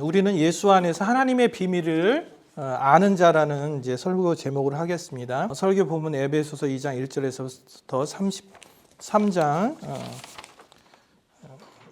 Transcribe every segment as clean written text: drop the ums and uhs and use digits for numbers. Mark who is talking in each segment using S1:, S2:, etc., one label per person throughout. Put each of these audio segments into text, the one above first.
S1: 우리는 예수 안에서 하나님의 비밀을 아는 자라는 이제 설교 제목을 하겠습니다. 설교 본문 에베소서 2장 1절에서부터 33장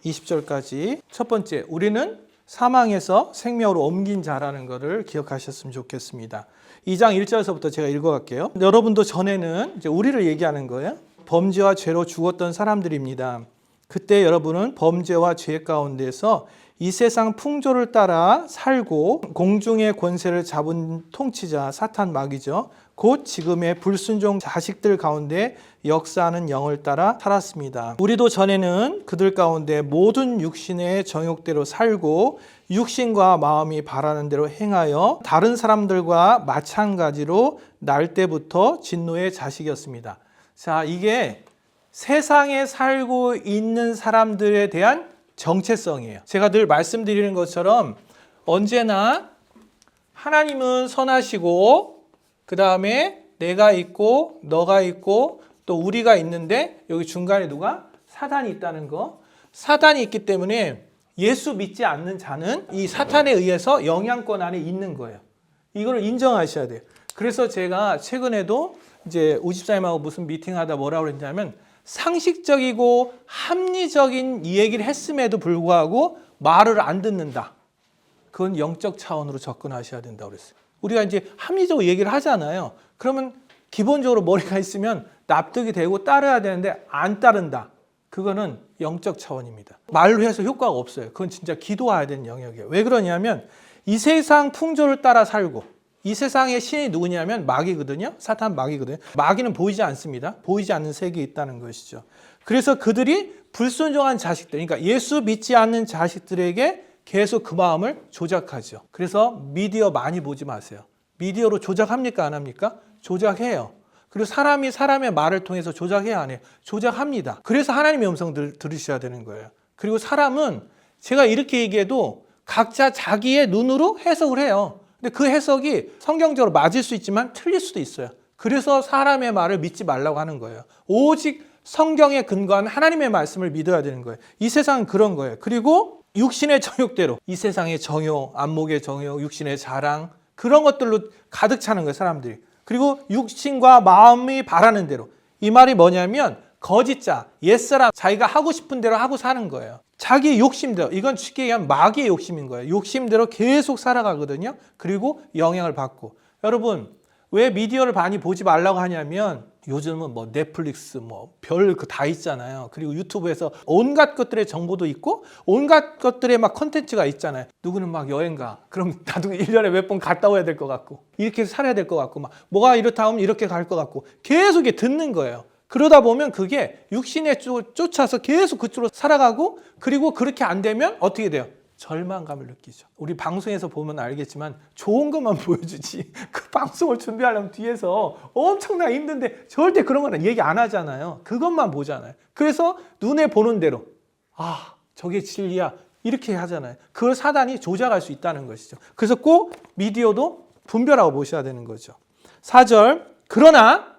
S1: 20절까지. 첫 번째, 우리는 사망에서 생명으로 옮긴 자라는 것을 기억하셨으면 좋겠습니다. 2장 1절에서부터 제가 읽어갈게요. 여러분도 전에는 이제 우리를 얘기하는 거예요. 범죄와 죄로 죽었던 사람들입니다. 그때 여러분은 범죄와 죄 가운데서 이 세상 풍조를 따라 살고 공중의 권세를 잡은 통치자 사탄 마귀죠. 곧 지금의 불순종 자식들 가운데 역사하는 영을 따라 살았습니다. 우리도 전에는 그들 가운데 모든 육신의 정욕대로 살고 육신과 마음이 바라는 대로 행하여 다른 사람들과 마찬가지로 날 때부터 진노의 자식이었습니다. 자, 이게 세상에 살고 있는 사람들에 대한 정체성이에요. 제가 늘 말씀드리는 것처럼 언제나 하나님은 선하시고 그 다음에 내가 있고 너가 있고 또 우리가 있는데 여기 중간에 누가? 사단이 있다는 거. 사단이 있기 때문에 예수 믿지 않는 자는 이 사탄에 의해서 영향권 안에 있는 거예요. 이걸 인정하셔야 돼요. 그래서 제가 최근에도 이제 우집사님하고 무슨 미팅하다 뭐라고 그랬냐면 상식적이고 합리적인 이 얘기를 했음에도 불구하고 말을 안 듣는다. 그건 영적 차원으로 접근하셔야 된다고 그랬어요. 우리가 이제 합리적으로 얘기를 하잖아요. 그러면 기본적으로 머리가 있으면 납득이 되고 따라야 되는데 안 따른다. 그거는 영적 차원입니다. 말로 해서 효과가 없어요. 그건 진짜 기도해야 되는 영역이에요. 왜 그러냐면 이 세상 풍조를 따라 살고 이 세상의 신이 누구냐면 마귀거든요. 사탄 마귀거든요. 마귀는 보이지 않습니다. 보이지 않는 세계에 있다는 것이죠. 그래서 그들이 불순종한 자식들, 그러니까 예수 믿지 않는 자식들에게 계속 그 마음을 조작하죠. 그래서 미디어 많이 보지 마세요. 미디어로 조작합니까? 안 합니까? 조작해요. 그리고 사람이 사람의 말을 통해서 조작해야 안 해요. 조작합니다. 그래서 하나님의 음성 들으셔야 되는 거예요. 그리고 사람은 제가 이렇게 얘기해도 각자 자기의 눈으로 해석을 해요. 근데 그 해석이 성경적으로 맞을 수 있지만 틀릴 수도 있어요. 그래서 사람의 말을 믿지 말라고 하는 거예요. 오직 성경에 근거한 하나님의 말씀을 믿어야 되는 거예요. 이 세상은 그런 거예요. 그리고 육신의 정욕대로 이 세상의 정욕, 안목의 정욕, 육신의 자랑 그런 것들로 가득 차는 거예요, 사람들이. 그리고 육신과 마음이 바라는 대로. 이 말이 뭐냐면 거짓자, 옛사람, 자기가 하고 싶은 대로 하고 사는 거예요. 자기 욕심대로, 이건 쉽게 얘기하면 마귀의 욕심인 거예요. 욕심대로 계속 살아가거든요. 그리고 영향을 받고. 여러분, 왜 미디어를 많이 보지 말라고 하냐면 요즘은 뭐 넷플릭스 별 다 있잖아요. 그리고 유튜브에서 온갖 것들의 정보도 있고 온갖 것들의 막 컨텐츠가 있잖아요. 누구는 막 여행 가. 그럼 나도 1년에 몇 번 갔다 와야 될 것 같고 이렇게 살아야 될 것 같고 막 뭐가 이렇다 하면 이렇게 갈 것 같고 계속 듣는 거예요. 그러다 보면 그게 육신에 쫓아서 계속 그쪽으로 살아가고 그리고 그렇게 안 되면 어떻게 돼요? 절망감을 느끼죠. 우리 방송에서 보면 알겠지만 좋은 것만 보여주지 그 방송을 준비하려면 뒤에서 엄청나게 힘든데 절대 그런 거는 얘기 안 하잖아요. 그것만 보잖아요. 그래서 눈에 보는 대로 저게 진리야 이렇게 하잖아요. 그걸 사단이 조작할 수 있다는 것이죠. 그래서 꼭 미디어도 분별하고 보셔야 되는 거죠. 4절 그러나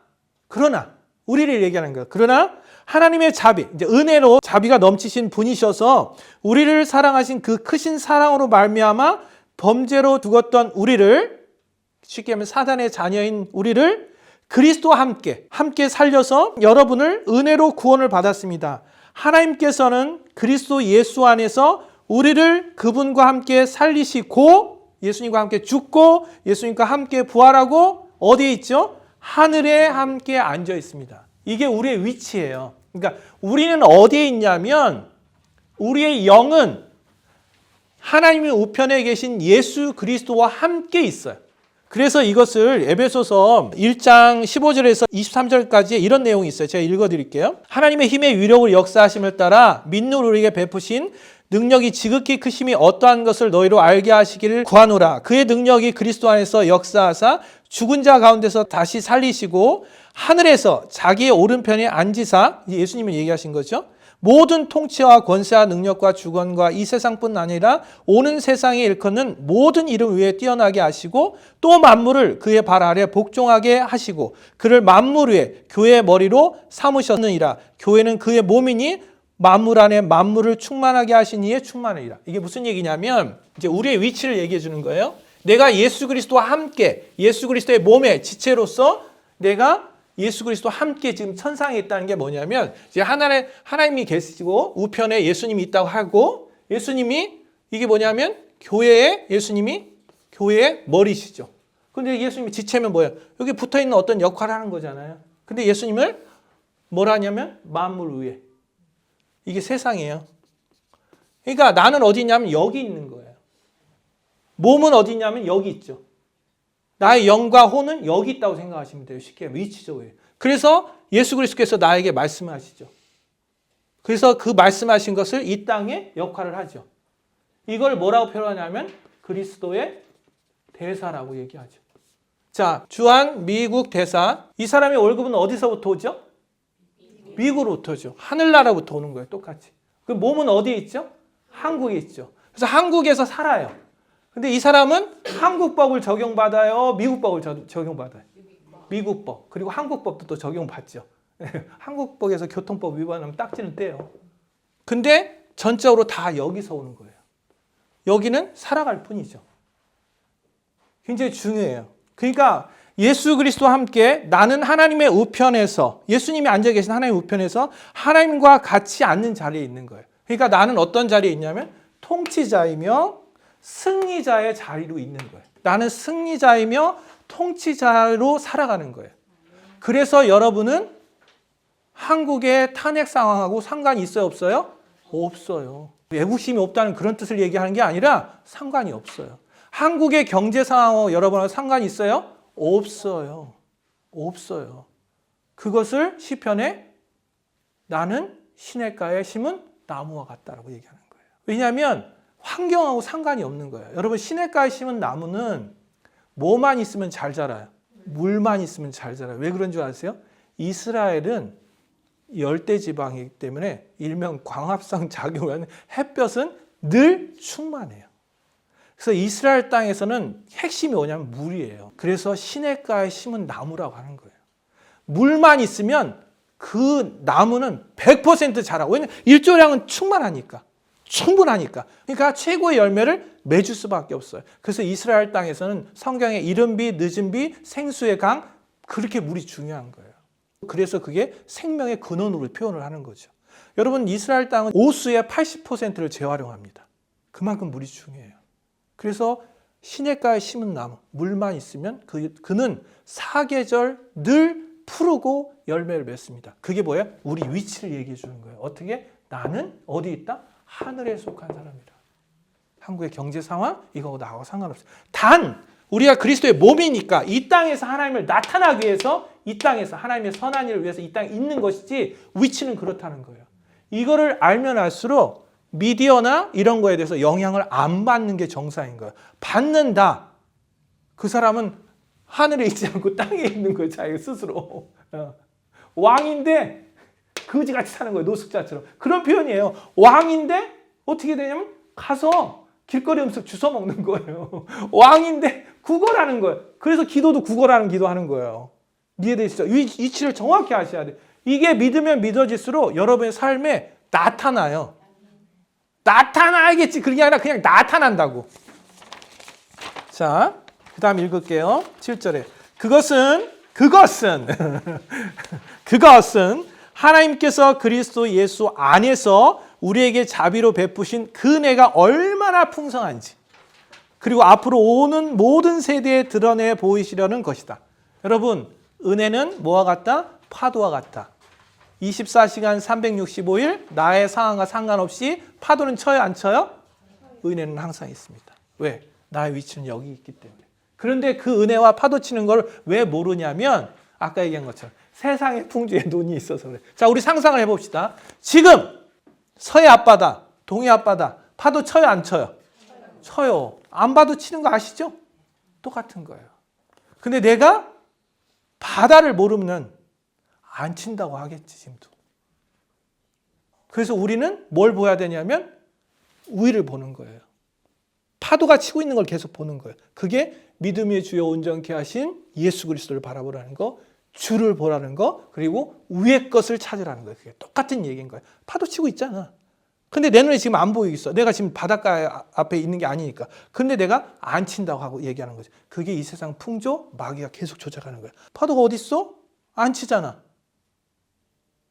S1: 우리를 얘기하는 거예요. 그러나 하나님의 자비, 이제 은혜로 자비가 넘치신 분이셔서 우리를 사랑하신 그 크신 사랑으로 말미암아 범죄로 죽었던 우리를, 쉽게 하면 사단의 자녀인 우리를 그리스도와 함께 살려서 여러분을 은혜로 구원을 받았습니다. 하나님께서는 그리스도 예수 안에서 우리를 그분과 함께 살리시고 예수님과 함께 죽고 예수님과 함께 부활하고 어디에 있죠? 하늘에 함께 앉아 있습니다. 이게 우리의 위치예요. 그러니까 우리는 어디에 있냐면 우리의 영은 하나님의 우편에 계신 예수 그리스도와 함께 있어요. 그래서 이것을 에베소서 1장 15절에서 23절까지 이런 내용이 있어요. 제가 읽어드릴게요. 하나님의 힘의 위력을 역사하심을 따라 믿는 우리에게 베푸신 능력이 지극히 크심이 어떠한 것을 너희로 알게 하시기를 구하노라. 그의 능력이 그리스도 안에서 역사하사 죽은 자 가운데서 다시 살리시고 하늘에서 자기의 오른편에 앉으사, 예수님을 얘기하신 거죠. 모든 통치와 권세와 능력과 주권과 이 세상뿐 아니라 오는 세상에 일컫는 모든 이름 위에 뛰어나게 하시고 또 만물을 그의 발 아래 복종하게 하시고 그를 만물 위에 교회의 머리로 삼으셨느니라. 교회는 그의 몸이니 만물 안에 만물을 충만하게 하신 이의 충만이라. 이게 무슨 얘기냐면 이제 우리의 위치를 얘기해 주는 거예요. 내가 예수 그리스도와 함께 예수 그리스도의 몸의 지체로서 내가 예수 그리스도와 함께 지금 천상에 있다는 게 뭐냐면 이제 하나님이 계시고 우편에 예수님이 있다고 하고 예수님이 이게 뭐냐면 예수님이 교회의 머리시죠. 근데 예수님이 지체면 뭐예요? 여기 붙어 있는 어떤 역할을 하는 거잖아요. 근데 예수님을 뭐라 하냐면 만물 위에. 이게 세상이에요. 그러니까 나는 어디 있냐면 여기 있는 거예요. 몸은 어디 있냐면 여기 있죠. 나의 영과 혼은 여기 있다고 생각하시면 돼요. 쉽게 위치적으로. 그래서 예수 그리스도께서 나에게 말씀하시죠. 그래서 그 말씀하신 것을 이 땅에 역할을 하죠. 이걸 뭐라고 표현하냐면 그리스도의 대사라고 얘기하죠. 자, 주한 미국 대사. 이 사람의 월급은 어디서부터 오죠? 미국으로부터 오죠. 하늘나라부터 오는 거예요. 똑같이. 그 몸은 어디에 있죠? 한국에 있죠. 그래서 한국에서 살아요. 근데 이 사람은 한국법을 적용받아요? 미국법을 적용받아요? 미국법. 그리고 한국법도 또 적용받죠. 한국법에서 교통법 위반하면 딱지는 떼요. 근데 전적으로 다 여기서 오는 거예요. 여기는 살아갈 뿐이죠. 굉장히 중요해요. 그러니까 예수 그리스도와 함께 나는 하나님의 우편에서 예수님이 앉아 계신 하나님의 우편에서 하나님과 같이 앉는 자리에 있는 거예요. 그러니까 나는 어떤 자리에 있냐면 통치자이며 승리자의 자리로 있는 거예요. 나는 승리자이며 통치자로 살아가는 거예요. 그래서 여러분은 한국의 탄핵 상황하고 상관이 있어요, 없어요? 없어요. 애국심이 없다는 그런 뜻을 얘기하는 게 아니라 상관이 없어요. 한국의 경제 상황하고 여러분하고 상관이 있어요? 없어요. 없어요. 그것을 시편에 나는 시냇가에 심은 나무와 같다라고 얘기하는 거예요. 왜냐하면 환경하고 상관이 없는 거예요. 여러분 시냇가에 심은 나무는 뭐만 있으면 잘 자라요. 물만 있으면 잘 자라요. 왜 그런 줄 아세요? 이스라엘은 열대지방이기 때문에 일명 광합성 작용을 하는 햇볕은 늘 충만해요. 그래서 이스라엘 땅에서는 핵심이 뭐냐면 물이에요. 그래서 시냇가에 심은 나무라고 하는 거예요. 물만 있으면 그 나무는 100% 자라고. 왜냐하면 일조량은 충분하니까. 그러니까 최고의 열매를 맺을 수밖에 없어요. 그래서 이스라엘 땅에서는 성경에 이른 비, 늦은 비, 생수의 강, 그렇게 물이 중요한 거예요. 그래서 그게 생명의 근원으로 표현을 하는 거죠. 여러분 이스라엘 땅은 오수의 80%를 재활용합니다. 그만큼 물이 중요해요. 그래서 시냇가에 심은 나무, 물만 있으면 그는 사계절 늘 푸르고 열매를 맺습니다. 그게 뭐예요? 우리 위치를 얘기해 주는 거예요. 어떻게? 나는 어디 있다? 하늘에 속한 사람이다. 한국의 경제 상황 이거하고 나하고 상관없어요. 단 우리가 그리스도의 몸이니까 이 땅에서 하나님을 나타나기 위해서 이 땅에서 하나님의 선한 일을 위해서 이 땅에 있는 것이지 위치는 그렇다는 거예요. 이거를 알면 알수록 미디어나 이런 거에 대해서 영향을 안 받는 게 정상인 거예요. 받는다. 그 사람은 하늘에 있지 않고 땅에 있는 거예요. 자기가 스스로. 왕인데 거지같이 사는 거예요. 노숙자처럼. 그런 표현이에요. 왕인데 어떻게 되냐면 가서 길거리 음식 주워 먹는 거예요. 왕인데 구걸하는 거예요. 그래서 기도도 구걸하는 기도하는 거예요. 이해되시죠? 위치를 정확히 아셔야 돼요. 이게 믿으면 믿어질수록 여러분의 삶에 나타나요. 나타나야겠지. 그게 아니라 그냥 나타난다고. 자, 그 다음 읽을게요. 7절에. 그것은 하나님께서 그리스도 예수 안에서 우리에게 자비로 베푸신 그 은혜가 얼마나 풍성한지 그리고 앞으로 오는 모든 세대에 드러내 보이시려는 것이다. 여러분 은혜는 뭐와 같다? 파도와 같다. 24시간 365일 나의 상황과 상관없이 파도는 쳐요 안 쳐요? 은혜는 항상 있습니다. 왜? 나의 위치는 여기 있기 때문에. 그런데 그 은혜와 파도 치는 걸 왜 모르냐면 아까 얘기한 것처럼 세상의 풍조에 눈이 있어서 그래. 자, 우리 상상을 해봅시다. 지금 서해 앞바다, 동해 앞바다 파도 쳐요 안 쳐요? 쳐요. 안 봐도 치는 거 아시죠? 똑같은 거예요. 근데 내가 바다를 모르면 안 친다고 하겠지 지금도. 그래서 우리는 뭘 보아야 되냐면 위를 보는 거예요. 파도가 치고 있는 걸 계속 보는 거예요. 그게 믿음의 주여 온전케 하신 예수 그리스도를 바라보라는 거 주를 보라는 거, 그리고 위의 것을 찾으라는 거예요. 그게 똑같은 얘기인 거예요. 파도 치고 있잖아. 근데 내 눈에 지금 안 보이고 있어. 내가 지금 바닷가 앞에 있는 게 아니니까. 근데 내가 안 친다고 하고 얘기하는 거지. 그게 이 세상 풍조, 마귀가 계속 조작하는 거예요. 파도가 어디 있어? 안 치잖아.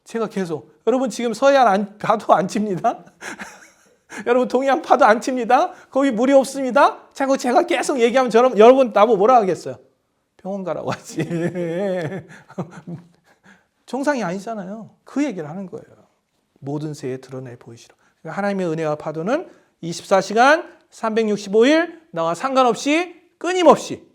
S1: 제가 계속, 여러분 지금 서해안 파도 안 칩니다. 여러분 동해안 파도 안 칩니다. 거기 물이 없습니다. 자꾸 제가 계속 얘기하면 여러분 나보고 뭐라 하겠어요? 병원 가라고 하지. 정상이 아니잖아요. 그 얘기를 하는 거예요. 모든 새에 드러내 보이시라. 하나님의 은혜와 파도는 24시간 365일 나와 상관없이 끊임없이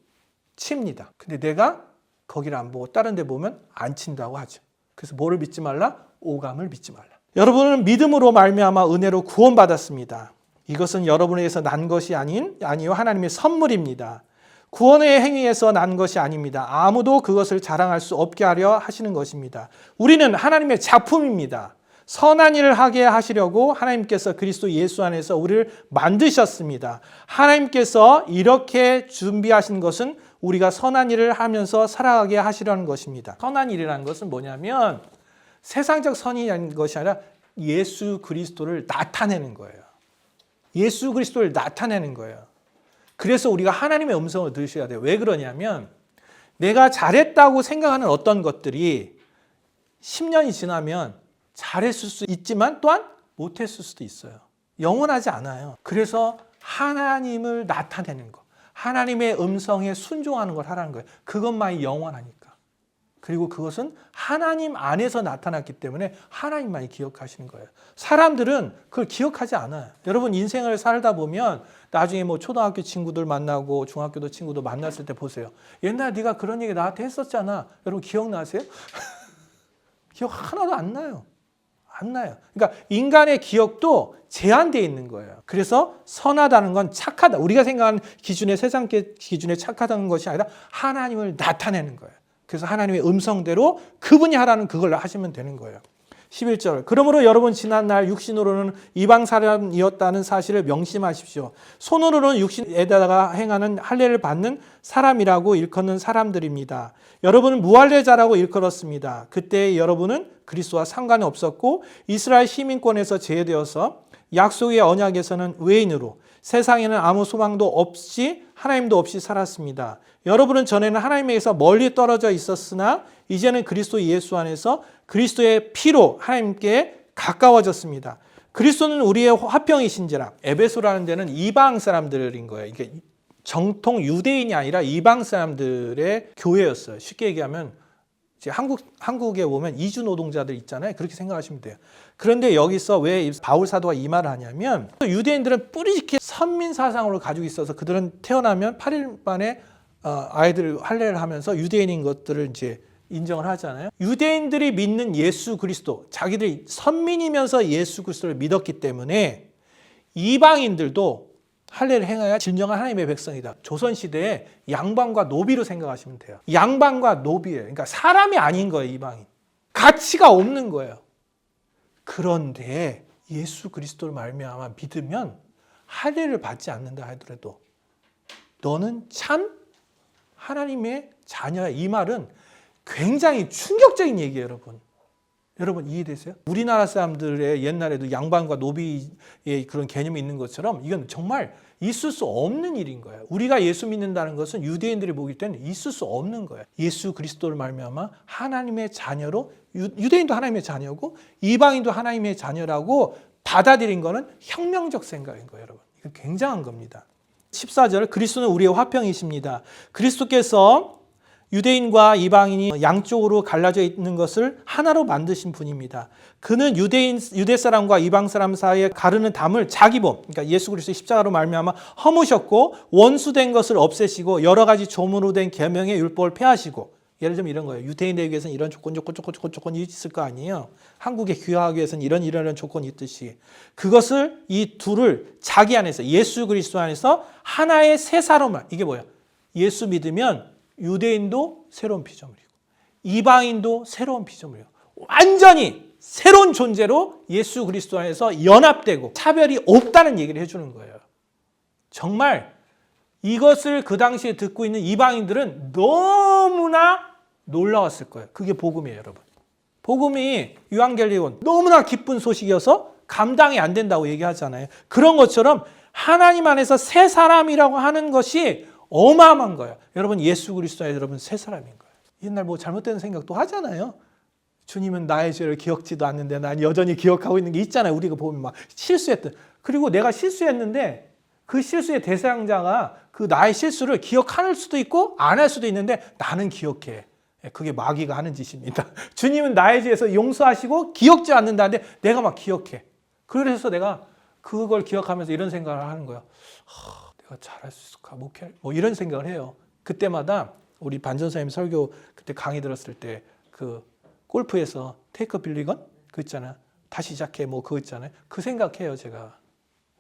S1: 칩니다. 근데 내가 거기를 안 보고 다른 데 보면 안 친다고 하죠. 그래서 뭐를 믿지 말라? 오감을 믿지 말라. 여러분은 믿음으로 말미암아 은혜로 구원받았습니다. 이것은 여러분에게서 난 것이 아니요 하나님의 선물입니다. 구원의 행위에서 난 것이 아닙니다. 아무도 그것을 자랑할 수 없게 하려 하시는 것입니다. 우리는 하나님의 작품입니다. 선한 일을 하게 하시려고 하나님께서 그리스도 예수 안에서 우리를 만드셨습니다. 하나님께서 이렇게 준비하신 것은 우리가 선한 일을 하면서 살아가게 하시려는 것입니다. 선한 일이라는 것은 뭐냐면 세상적 선이라는 것이 아니라 예수 그리스도를 나타내는 거예요. 예수 그리스도를 나타내는 거예요. 그래서 우리가 하나님의 음성을 들으셔야 돼요. 왜 그러냐면 내가 잘했다고 생각하는 어떤 것들이 10년이 지나면 잘했을 수 있지만 또한 못했을 수도 있어요. 영원하지 않아요. 그래서 하나님을 나타내는 것, 하나님의 음성에 순종하는 걸 하라는 거예요. 그것만이 영원하니까. 그리고 그것은 하나님 안에서 나타났기 때문에 하나님만이 기억하시는 거예요. 사람들은 그걸 기억하지 않아요. 여러분 인생을 살다 보면 나중에 뭐 초등학교 친구들 만나고 중학교도 친구도 만났을 때 보세요. 옛날에 네가 그런 얘기 나한테 했었잖아. 여러분 기억나세요? 기억 하나도 안 나요. 안 나요. 그러니까 인간의 기억도 제한되어 있는 거예요. 그래서 선하다는 건 착하다. 우리가 생각하는 기준의 세상 기준에 착하다는 것이 아니라 하나님을 나타내는 거예요. 그래서 하나님의 음성대로 그분이 하라는 그걸 하시면 되는 거예요. 11절. 그러므로 여러분 지난날 육신으로는 이방 사람이었다는 사실을 명심하십시오. 손으로는 육신에다가 행하는 할례를 받는 사람이라고 일컫는 사람들입니다. 여러분은 무할례자라고 일컬었습니다. 그때 여러분은 그리스도와 상관이 없었고 이스라엘 시민권에서 제외되어서 약속의 언약에서는 외인으로 세상에는 아무 소망도 없이 하나님도 없이 살았습니다. 여러분은 전에는 하나님에게서 멀리 떨어져 있었으나 이제는 그리스도 예수 안에서 그리스도의 피로 하나님께 가까워졌습니다. 그리스도는 우리의 화평이신지라. 에베소라는 데는 이방 사람들인 거예요. 이게 정통 유대인이 아니라 이방 사람들의 교회였어요. 쉽게 얘기하면 이제 한국에 오면 이주 노동자들 있잖아요. 그렇게 생각하시면 돼요. 그런데 여기서 왜 바울 사도가 이 말을 하냐면 유대인들은 뿌리깊게 선민 사상으로 가지고 있어서 그들은 태어나면 8일 만에 아이들 할례를 하면서 유대인인 것들을 이제 인정을 하잖아요. 유대인들이 믿는 예수 그리스도, 자기들이 선민이면서 예수 그리스도를 믿었기 때문에 이방인들도 할례를 행해야 진정한 하나님의 백성이다. 조선시대에 양반과 노비로 생각하시면 돼요. 양반과 노비예요. 그러니까 사람이 아닌 거예요, 이방인. 가치가 없는 거예요. 그런데 예수 그리스도를 말미암아 믿으면 할례를 받지 않는다 하더라도 너는 참 하나님의 자녀야. 이 말은 굉장히 충격적인 얘기예요, 여러분. 여러분 이해되세요? 우리나라 사람들의 옛날에도 양반과 노비의 그런 개념이 있는 것처럼 이건 정말 있을 수 없는 일인 거예요. 우리가 예수 믿는다는 것은 유대인들이 보기 때문에 있을 수 없는 거예요. 예수 그리스도를 말미암아 하나님의 자녀로, 유대인도 하나님의 자녀고 이방인도 하나님의 자녀라고 받아들인 거는 혁명적 생각인 거예요, 여러분. 이거 굉장한 겁니다. 14절, 그리스도는 우리의 화평이십니다. 그리스도께서 유대인과 이방인이 양쪽으로 갈라져 있는 것을 하나로 만드신 분입니다. 그는 유대 사람과 이방 사람 사이에 가르는 담을 자기 몸, 그러니까 예수 그리스도의 십자가로 말미암아 허무셨고 원수된 것을 없애시고 여러 가지 조문으로 된 계명의 율법을 폐하시고, 예를 들면 이런 거예요. 유대인에게 위해서는 이런 조건이 있을 거 아니에요. 한국에 귀화하기 위해서는 이런 조건이 있듯이 그것을 이 둘을 자기 안에서 예수 그리스도 안에서 하나의 새 사람을, 이게 뭐야? 예수 믿으면 유대인도 새로운 피조물이고 이방인도 새로운 피조물이고 완전히 새로운 존재로 예수 그리스도 안에서 연합되고 차별이 없다는 얘기를 해주는 거예요. 정말 이것을 그 당시에 듣고 있는 이방인들은 너무나 놀라웠을 거예요. 그게 복음이에요, 여러분. 복음이 유앙겔리온 너무나 기쁜 소식이어서 감당이 안 된다고 얘기하잖아요. 그런 것처럼 하나님 안에서 새 사람이라고 하는 것이 어마어마한 거예요. 여러분 예수 그리스도에 여러분 새 사람인 거예요. 옛날 뭐 잘못된 생각도 하잖아요. 주님은 나의 죄를 기억지도 않는데 난 여전히 기억하고 있는 게 있잖아요. 우리가 보면 막 실수했던. 그리고 내가 실수했는데 그 실수의 대상자가 그 나의 실수를 기억할 수도 있고 안 할 수도 있는데 나는 기억해. 그게 마귀가 하는 짓입니다. 주님은 나의 죄에서 용서하시고 기억지 않는다는데 내가 막 기억해. 그래서 내가 그걸 기억하면서 이런 생각을 하는 거예요. 내가 잘할 수 있을까? 목회할? 뭐 이런 생각을 해요. 그때마다 우리 반전사님 설교 그때 강의 들었을 때 그 골프에서 테이크 빌리건? 그거 있잖아. 다시 시작해. 뭐 그거 있잖아요. 그 생각해요, 제가.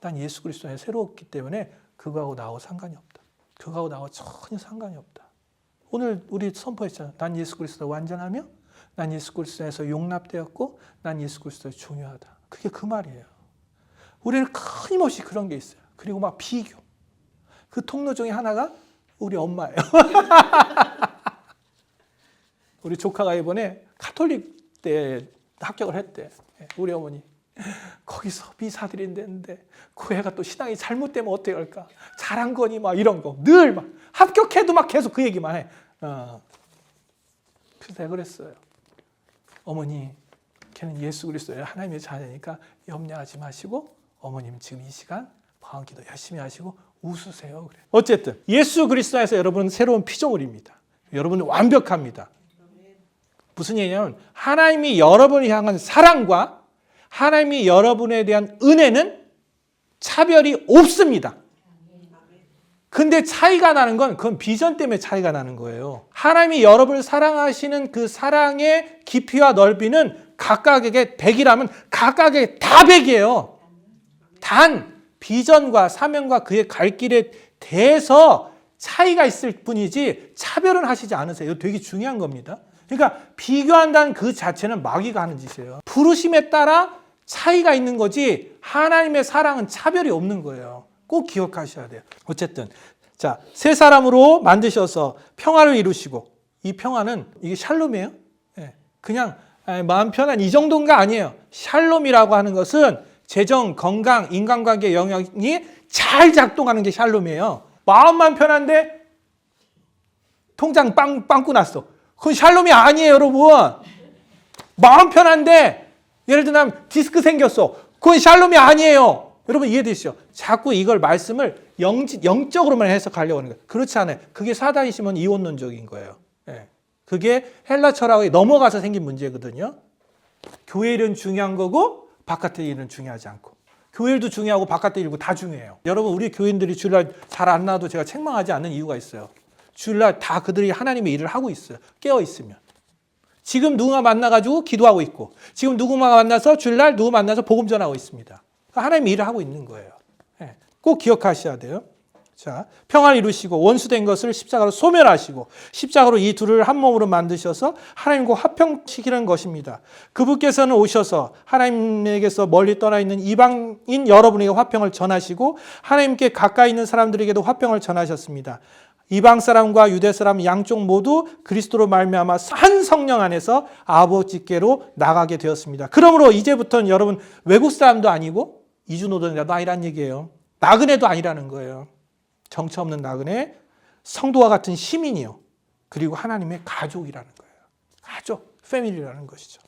S1: 난 예수 그리스도에 새로웠기 때문에 그거하고 나하고 상관이 없다. 그거하고 나하고 전혀 상관이 없다. 오늘 우리 선포했잖아. 난 예수 그리스도 완전하며 난 예수 그리스도에서 용납되었고 난 예수 그리스도에 중요하다. 그게 그 말이에요. 우리는 끊임없이 그런 게 있어요. 그리고 막 비교. 그 통로 중에 하나가 우리 엄마예요. 우리 조카가 이번에 가톨릭 때 합격을 했대. 우리 어머니. 거기서 미사들인데 그 애가 또 신앙이 잘못되면 어떻게 할까? 잘한 거니 막 이런 거. 늘 막 합격해도 막 계속 그 얘기만 해. 그래서 내가 그랬어요. 어머니, 걔는 예수 그리스도의 하나님의 자녀니까 염려하지 마시고 어머님 지금 이 시간 방언기도 열심히 하시고 웃으세요. 그래. 어쨌든 예수 그리스도에서 여러분은 새로운 피조물입니다. 여러분은 완벽합니다. 무슨 얘기냐면 하나님이 여러분을 향한 사랑과 하나님이 여러분에 대한 은혜는 차별이 없습니다. 근데 차이가 나는 건 그건 비전 때문에 차이가 나는 거예요. 하나님이 여러분을 사랑하시는 그 사랑의 깊이와 넓이는 각각에게 100이라면 각각에게 다 100이에요. 단 비전과 사명과 그의 갈 길에 대해서 차이가 있을 뿐이지 차별은 하시지 않으세요. 이거 되게 중요한 겁니다. 그러니까 비교한다는 그 자체는 마귀가 하는 짓이에요. 부르심에 따라 차이가 있는 거지 하나님의 사랑은 차별이 없는 거예요. 꼭 기억하셔야 돼요. 어쨌든 자, 새 사람으로 만드셔서 평화를 이루시고 이 평화는 이게 샬롬이에요. 그냥 마음 편한 이 정도인가 아니에요. 샬롬이라고 하는 것은 재정, 건강, 인간관계 영역이 잘 작동하는 게 샬롬이에요. 마음만 편한데 통장 빵꾸 났어. 그건 샬롬이 아니에요, 여러분. 마음 편한데 예를 들면 디스크 생겼어. 그건 샬롬이 아니에요. 여러분 이해되시죠? 자꾸 이걸 말씀을 영적으로만 해석하려고 하는 거예요. 그렇지 않아요. 그게 사단이 심은 이원론적인 거예요. 그게 헬라 철학에 넘어가서 생긴 문제거든요. 교회 일은 중요한 거고 바깥의 일은 중요하지 않고. 교회 일도 중요하고 바깥의 일도 다 중요해요. 여러분 우리 교인들이 주일날 잘 안 나와도 제가 책망하지 않는 이유가 있어요. 주일날 다 그들이 하나님의 일을 하고 있어요. 깨어 있으면. 지금 누군가 만나가지고 기도하고 있고 지금 누군가 만나서 주일날 누구 만나서 복음 전하고 있습니다. 하나님의 일을 하고 있는 거예요. 꼭 기억하셔야 돼요. 자, 평화를 이루시고 원수된 것을 십자가로 소멸하시고 십자가로 이 둘을 한 몸으로 만드셔서 하나님과 화평시키는 것입니다. 그분께서는 오셔서 하나님에게서 멀리 떠나 있는 이방인 여러분에게 화평을 전하시고 하나님께 가까이 있는 사람들에게도 화평을 전하셨습니다. 이방 사람과 유대 사람 양쪽 모두 그리스도로 말미암아 한 성령 안에서 아버지께로 나가게 되었습니다. 그러므로 이제부터는 여러분 외국 사람도 아니고 이주노동자도 아니란 얘기예요. 나그네도 아니라는 거예요. 정처 없는 나그네, 성도와 같은 시민이요. 그리고 하나님의 가족이라는 거예요. 가족, 패밀리라는 것이죠.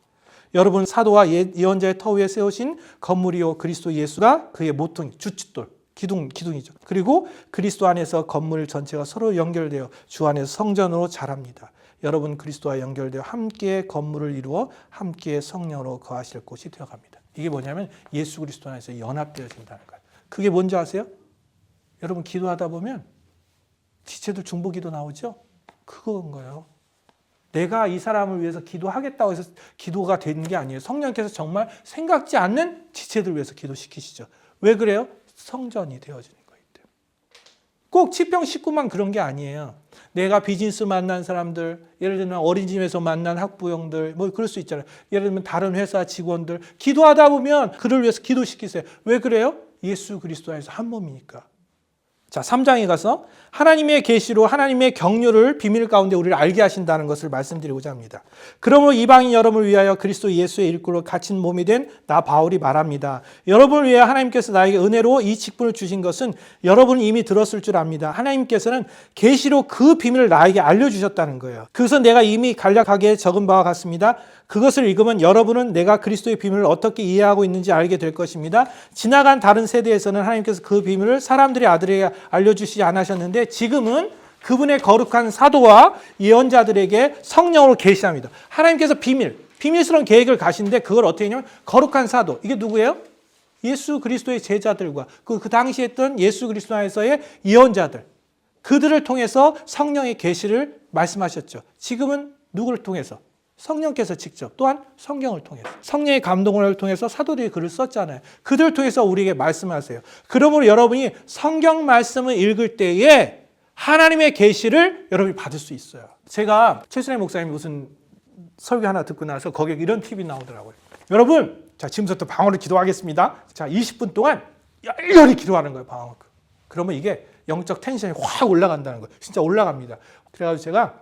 S1: 여러분 사도와 예언자의 터 위에 세우신 건물이요 그리스도 예수가 그의 모퉁이, 주춧돌, 기둥이죠. 그리고 그리스도 안에서 건물 전체가 서로 연결되어 주 안에서 성전으로 자랍니다. 여러분 그리스도와 연결되어 함께 건물을 이루어 함께 성령으로 거하실 곳이 되어갑니다. 이게 뭐냐면 예수 그리스도 안에서 연합되어진다는 거예요. 그게 뭔지 아세요? 여러분 기도하다 보면 지체들 중보기도 나오죠? 그건 거예요. 내가 이 사람을 위해서 기도하겠다고 해서 기도가 되는 게 아니에요. 성령께서 정말 생각지 않는 지체들을 위해서 기도시키시죠. 왜 그래요? 성전이 되어지는 거기 때문에. 꼭 치평 식구만 그런 게 아니에요. 내가 비즈니스 만난 사람들, 예를 들면 어린이집에서 만난 학부형들, 뭐 그럴 수 있잖아요. 예를 들면 다른 회사 직원들, 기도하다 보면 그를 위해서 기도시키세요. 왜 그래요? 예수 그리스도 안에서 한 몸이니까. 자, 3장에 가서 하나님의 계시로 하나님의 경륜을 비밀 가운데 우리를 알게 하신다는 것을 말씀드리고자 합니다. 그러므로 이방인 여러분을 위하여 그리스도 예수의 일꾼으로 갇힌 몸이 된 나 바울이 말합니다. 여러분을 위해 하나님께서 나에게 은혜로 이 직분을 주신 것은 여러분은 이미 들었을 줄 압니다. 하나님께서는 계시로 그 비밀을 나에게 알려주셨다는 거예요. 그것은 내가 이미 간략하게 적은 바와 같습니다. 그것을 읽으면 여러분은 내가 그리스도의 비밀을 어떻게 이해하고 있는지 알게 될 것입니다. 지나간 다른 세대에서는 하나님께서 그 비밀을 사람들의 아들에게 알려주시지 않으셨는데 지금은 그분의 거룩한 사도와 예언자들에게 성령으로 계시합니다. 하나님께서 비밀스러운 계획을 가시는데 그걸 어떻게 했냐면 거룩한 사도, 이게 누구예요? 예수 그리스도의 제자들과 그 당시에 했던 예수 그리스도 안에서의 예언자들, 그들을 통해서 성령의 계시를 말씀하셨죠. 지금은 누구를 통해서? 성령께서 직접, 또한 성경을 통해서, 성령의 감동을 통해서 사도들이 글을 썼잖아요. 그들을 통해서 우리에게 말씀하세요. 그러므로 여러분이 성경 말씀을 읽을 때에 하나님의 계시를 여러분이 받을 수 있어요. 제가 최순애 목사님이 무슨 설교 하나 듣고 나서 거기에 이런 팁이 나오더라고요. 여러분, 자, 지금부터 방언으로 기도하겠습니다. 자, 20분 동안 열렬히 기도하는 거예요, 방언. 그러면 이게 영적 텐션이 확 올라간다는 거예요. 진짜 올라갑니다. 그래가지고 제가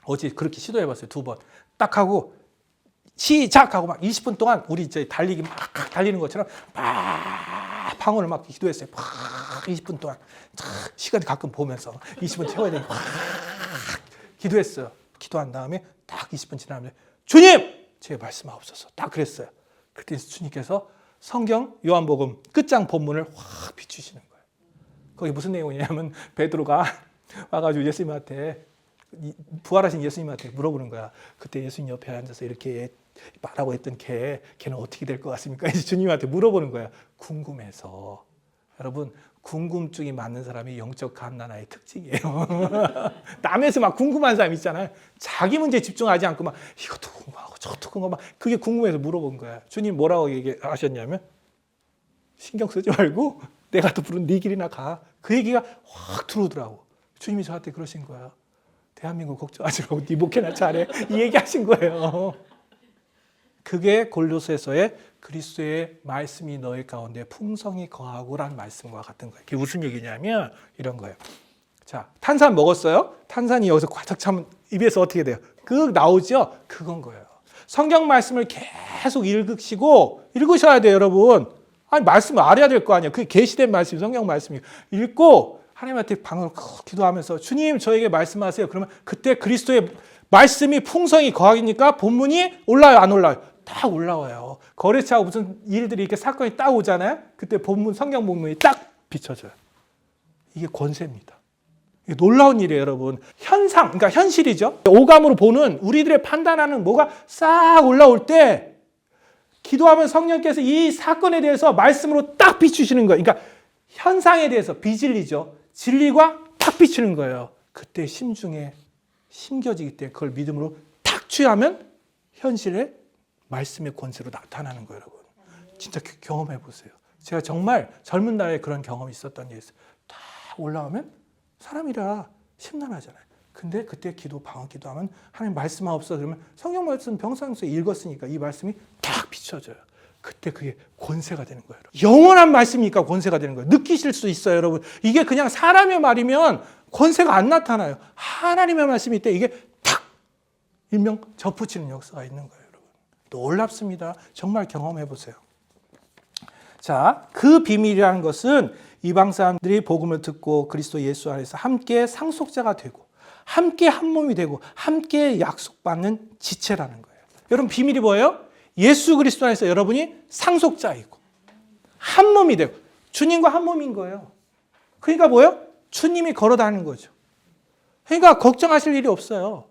S1: 어제 그렇게 시도해봤어요. 2번. 딱 하고 시작하고 막 20분 동안 우리 이제 달리기 막 달리는 것처럼 막 방언을 막 기도했어요. 막 20분 동안 시간 가끔 보면서 20분 채워야 되니까 막 기도했어요. 기도한 다음에 딱 20분 지나면 주님! 제 말씀하옵소서. 딱 그랬어요. 그때 주님께서 성경 요한복음 끝장 본문을 확 비추시는 거예요. 거기 무슨 내용이냐면 베드로가 와가지고 예수님한테 부활하신 예수님한테 물어보는 거야. 그때 예수님 옆에 앉아서 이렇게 말하고 했던 걔는 어떻게 될 것 같습니까? 이제 주님한테 물어보는 거야. 궁금해서. 여러분, 궁금증이 많은 사람이 영적 갓난아의 특징이에요. 남에서 막 궁금한 사람 있잖아요. 자기 문제에 집중하지 않고 막 이것도 궁금하고 저것도 궁금하고 그게 궁금해서 물어본 거야. 주님 뭐라고 얘기하셨냐면 신경 쓰지 말고 내가 또 부른 네 길이나 가. 그 얘기가 확 들어오더라고. 주님이 저한테 그러신 거야. 대한민국 걱정하지 말고 네 목회나 잘해. 이 얘기 하신 거예요. 그게 골로새서의 그리스도의 말씀이 너희 가운데 풍성히 거하고라는 말씀과 같은 거예요. 그게 무슨 얘기냐면 이런 거예요. 자, 탄산 먹었어요? 탄산이 여기서 꽉 차면 입에서 어떻게 돼요? 그 나오죠? 그건 거예요. 성경 말씀을 계속 읽으셔야 돼요, 여러분. 아니, 말씀을 알아야 될 거 아니에요. 그게 계시된 말씀, 성경 말씀이 읽고 하나님한테 방언을 기도하면서 주님 저에게 말씀하세요. 그러면 그때 그리스도의 말씀이 풍성히 거하니까 본문이 올라요, 안 올라요? 딱 올라와요. 거래처하고 무슨 일들이 이렇게 사건이 딱 오잖아요. 그때 본문, 성경 본문이 딱 비춰져요. 이게 권세입니다. 이게 놀라운 일이에요, 여러분. 현상, 그러니까 현실이죠. 오감으로 보는 우리들의 판단하는 뭐가 싹 올라올 때 기도하면 성령께서 이 사건에 대해서 말씀으로 딱 비추시는 거예요. 그러니까 현상에 대해서 비진리죠. 진리가 탁 비추는 거예요. 그때 심중에 심겨지기 때문에 그걸 믿음으로 탁 취하면 현실의 말씀의 권세로 나타나는 거예요, 여러분. 진짜 경험해 보세요. 제가 정말 젊은 날에 그런 경험이 있었던 게 있어요. 탁 올라오면 사람이라 심란하잖아요. 근데 그때 방언 기도하면 하나님 말씀하옵소서 그러면 성경 말씀 평상시에 읽었으니까 이 말씀이 탁 비춰져요. 그때 그게 권세가 되는 거예요. 영원한 말씀이니까 권세가 되는 거예요. 느끼실 수 있어요, 여러분. 이게 그냥 사람의 말이면 권세가 안 나타나요. 하나님의 말씀이 때 이게 탁 일명 접붙이는 역사가 있는 거예요, 여러분. 놀랍습니다. 정말 경험해 보세요. 자, 그 비밀이라는 것은 이방 사람들이 복음을 듣고 그리스도 예수 안에서 함께 상속자가 되고 함께 한 몸이 되고 함께 약속받는 지체라는 거예요. 여러분, 비밀이 뭐예요? 예수 그리스도 안에서 여러분이 상속자이고 한 몸이 되고 주님과 한 몸인 거예요. 그러니까 뭐예요? 주님이 걸어다니는 거죠. 그러니까 걱정하실 일이 없어요.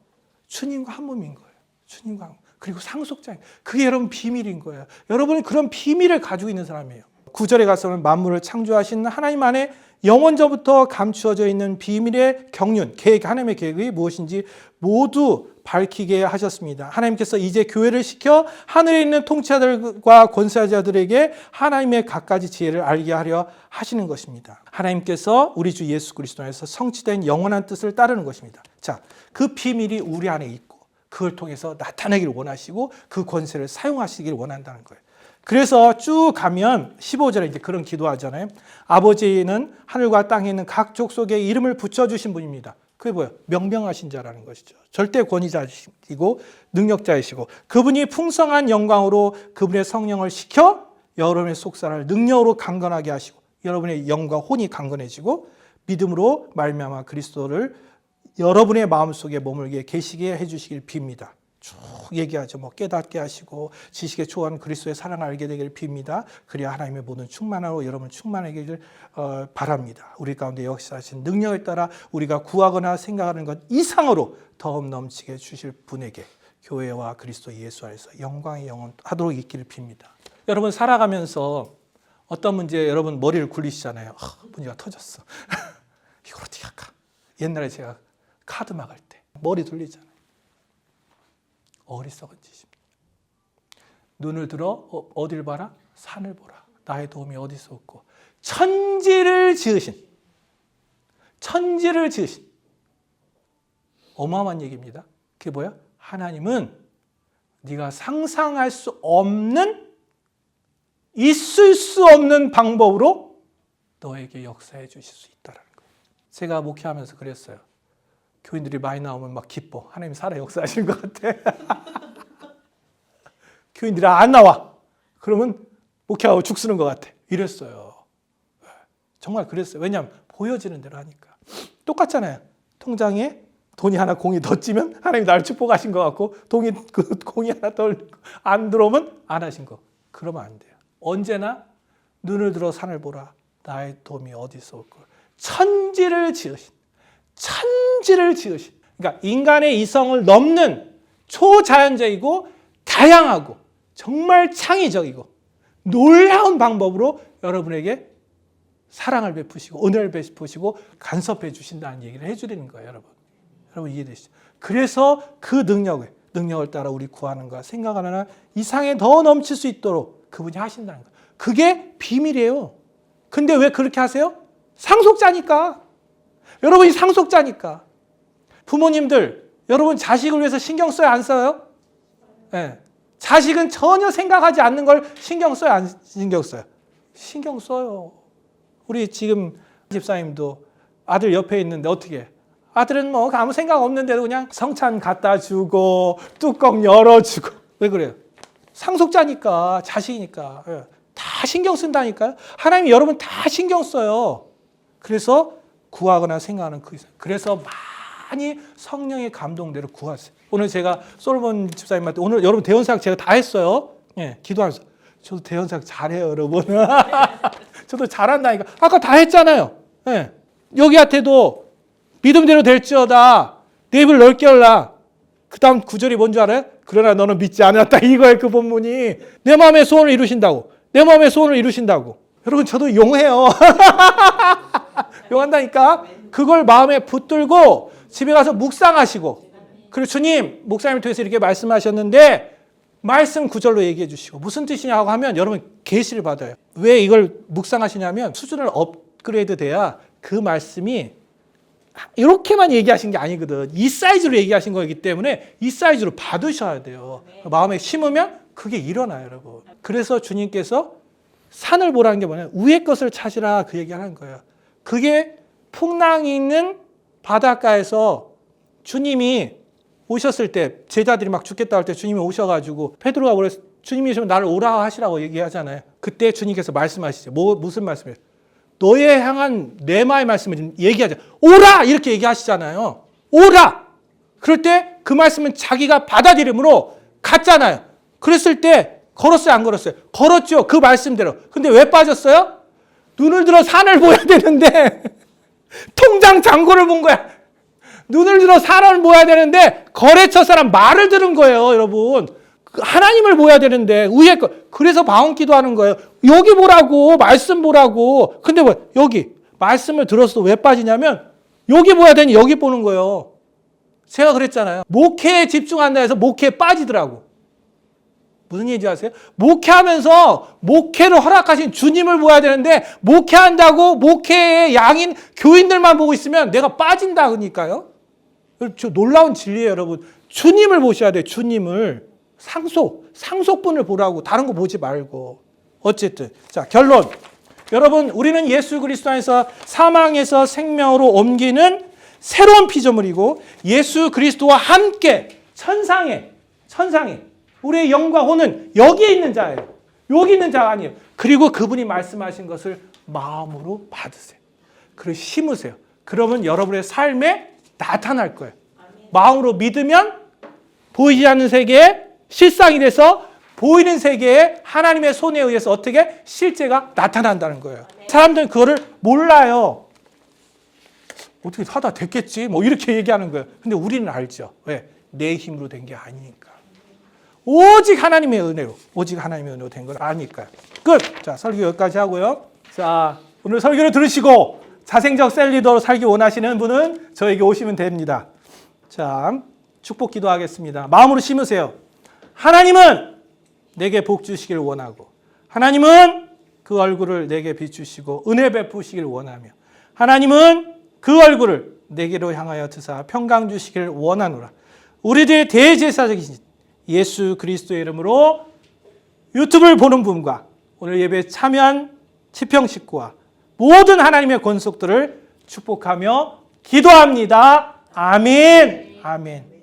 S1: 주님과 한 몸인 거예요. 주님과 한 몸. 그리고 상속자인 거예요. 그게 여러분 비밀인 거예요. 여러분은 그런 비밀을 가지고 있는 사람이에요. 9절에 가서는 만물을 창조하신 하나님 안에 영원전부터 감추어져 있는 비밀의 경륜, 하나님의 계획이 무엇인지 모두 밝히게 하셨습니다. 하나님께서 이제 교회를 시켜 하늘에 있는 통치자들과 권세자들에게 하나님의 갖가지 지혜를 알게 하려 하시는 것입니다. 하나님께서 우리 주 예수 그리스도 안에서 성취된 영원한 뜻을 따르는 것입니다. 자, 그 비밀이 우리 안에 있고 그걸 통해서 나타내기를 원하시고 그 권세를 사용하시기를 원한다는 거예요. 그래서 쭉 가면 15절에 이제 그런 기도하잖아요. 아버지는 하늘과 땅에 있는 각 족속에 이름을 붙여주신 분입니다. 그게 뭐예요? 명명하신 자라는 것이죠. 절대 권위자이시고 능력자이시고 그분이 풍성한 영광으로 그분의 성령을 시켜 여러분의 속사를 능력으로 강건하게 하시고 여러분의 영과 혼이 강건해지고 믿음으로 말미암아 그리스도를 여러분의 마음속에 머물게 계시게 해주시길 빕니다. 쭉 얘기하죠. 뭐 깨닫게 하시고 지식에 초월한 그리스도의 사랑을 알게 되기를 빕니다. 그래야 하나님의 모든 충만하고 여러분 충만하기를 바랍니다. 우리 가운데 역사하신 능력에 따라 우리가 구하거나 생각하는 것 이상으로 더욱 넘치게 주실 분에게 교회와 그리스도 예수 안에서 영광이 영원하도록 있기를 빕니다. 여러분 살아가면서 어떤 문제에 여러분 머리를 굴리시잖아요. 문제가 터졌어. 이걸 어떻게 할까? 옛날에 제가 카드 막을 때 머리 돌리잖아요. 어리석은 짓입니다. 눈을 들어 어딜 봐라? 산을 보라. 나의 도움이 어디서 없고 천지를 지으신 어마어마한 얘기입니다. 그게 뭐야? 하나님은 네가 상상할 수 없는 있을 수 없는 방법으로 너에게 역사해 주실 수 있다는 거예요. 제가 목회하면서 그랬어요. 교인들이 많이 나오면 막 기뻐. 하나님 살아 역사하시는 것 같아. 교인들이 안 나와. 그러면 목회하고 죽쓰는 것 같아. 이랬어요. 정말 그랬어요. 왜냐하면 보여지는 대로 하니까. 똑같잖아요. 통장에 돈이 하나 공이 더 찌면 하나님이 나를 축복하신 것 같고 그 공이 하나 더 안 들어오면 안 하신 거. 그러면 안 돼요. 언제나 눈을 들어 산을 보라. 나의 도움이 어디서 올 걸. 천지를 지으신. 그러니까 인간의 이성을 넘는 초자연적이고 다양하고 정말 창의적이고 놀라운 방법으로 여러분에게 사랑을 베푸시고 은혜를 베푸시고 간섭해 주신다는 얘기를 해주리는 거예요. 여러분 이해되시죠? 그래서 그 능력을 따라 우리 구하는 것 생각하는 한 이상에 더 넘칠 수 있도록 그분이 하신다는 거예요. 그게 비밀이에요. 근데 왜 그렇게 하세요? 상속자니까. 여러분이 상속자니까. 부모님들, 여러분 자식을 위해서 신경 써요? 안 써요? 네. 자식은 전혀 생각하지 않는 걸 신경 써요? 안 신경 써요? 신경 써요. 우리 지금 집사님도 아들 옆에 있는데 어떻게 해? 아들은 뭐 아무 생각 없는데도 그냥 성찬 갖다 주고 뚜껑 열어주고. 왜 그래요? 상속자니까, 자식이니까. 다 신경 쓴다니까요. 하나님이 여러분 다 신경 써요. 그래서 구하거나 생각하는 그 이상. 그래서 많이 성령의 감동대로 구하세요. 오늘 제가 솔로몬 집사님한테 오늘 여러분 대원사역 제가 다 했어요. 예, 기도하면서. 저도 대원사역 잘해요, 여러분. 저도 잘한다니까. 아까 다 했잖아요. 예. 여기한테도 믿음대로 될지어다. 내 입을 넓게 열라. 그 다음 구절이 뭔지 알아요? 그러나 너는 믿지 않았다. 이거예요, 그 본문이. 내 마음의 소원을 이루신다고. 내 마음의 소원을 이루신다고. 여러분 저도 용해요. 용한다니까. 그걸 마음에 붙들고 집에 가서 묵상하시고 그리고 주님 목사님을 통해서 이렇게 말씀하셨는데 말씀 구절로 얘기해 주시고 무슨 뜻이냐고 하면 여러분 계시를 받아요. 왜 이걸 묵상하시냐면 수준을 업그레이드 돼야 그 말씀이 이렇게만 얘기하신 게 아니거든. 이 사이즈로 얘기하신 거이기 때문에 이 사이즈로 받으셔야 돼요. 마음에 심으면 그게 일어나요, 여러분. 그래서 주님께서 산을 보라는 게 뭐냐면 위의 것을 찾으라 그 얘기하는 거예요. 그게 풍랑이 있는 바닷가에서 주님이 오셨을 때 제자들이 막 죽겠다 할 때 주님이 오셔가지고 베드로가 그래서 주님이 오시면 나를 오라 하시라고 얘기하잖아요. 그때 주님께서 말씀하시죠. 무슨 말씀이에요? 너에 향한 레마의 말씀을 얘기하죠. 오라! 이렇게 얘기하시잖아요. 오라! 그럴 때 그 말씀은 자기가 받아들임으로 갔잖아요. 그랬을 때 걸었어요, 안 걸었어요? 걸었죠. 그 말씀대로. 근데 왜 빠졌어요? 눈을 들어 산을 보야 되는데 통장 잔고를 본 거야. 눈을 들어 사람을 보야 되는데 거래처 사람 말을 들은 거예요, 여러분. 하나님을 보야 되는데 위에 거. 그래서 방언 기도하는 거예요. 여기 보라고, 말씀 보라고. 근데 왜 여기 말씀을 들었어도 왜 빠지냐면 여기 보야 되니 여기 보는 거예요. 제가 그랬잖아요. 목회에 집중한다 해서 목회에 빠지더라고. 무슨 얘기인지 아세요? 목회하면서 목회를 허락하신 주님을 보야 되는데 목회한다고 목회의 양인 교인들만 보고 있으면 내가 빠진다 그러니까요. 저 놀라운 진리예요, 여러분. 주님을 보셔야 돼요. 주님을. 상속분을 보라고. 다른 거 보지 말고. 어쨌든 자, 결론. 여러분, 우리는 예수 그리스도 안에서 사망에서 생명으로 옮기는 새로운 피조물이고 예수 그리스도와 함께 천상에 우리의 영과 혼은 여기에 있는 자예요. 여기 있는 자가 아니에요. 그리고 그분이 말씀하신 것을 마음으로 받으세요. 그리고 심으세요. 그러면 여러분의 삶에 나타날 거예요. 마음으로 믿으면 보이지 않는 세계에 실상이 돼서 보이는 세계에 하나님의 손에 의해서 어떻게 실제가 나타난다는 거예요. 사람들은 그거를 몰라요. 어떻게 하다 됐겠지? 뭐 이렇게 얘기하는 거예요. 근데 우리는 알죠. 왜? 내 힘으로 된 게 아니니까. 오직 하나님의 은혜로, 오직 하나님의 은혜로 된 걸 아니까요. 끝! 자, 설교 여기까지 하고요. 자, 오늘 설교를 들으시고 자생적 셀리더로 살기 원하시는 분은 저에게 오시면 됩니다. 자, 축복 기도하겠습니다. 마음으로 심으세요. 하나님은 내게 복 주시길 원하고, 하나님은 그 얼굴을 내게 비추시고 은혜 베푸시길 원하며, 하나님은 그 얼굴을 내게로 향하여 드사 평강 주시길 원하노라. 우리들의 대제사장이신 예수 그리스도의 이름으로 유튜브를 보는 분과 오늘 예배에 참여한 치평 식구와 모든 하나님의 권속들을 축복하며 기도합니다. 아멘. 아멘.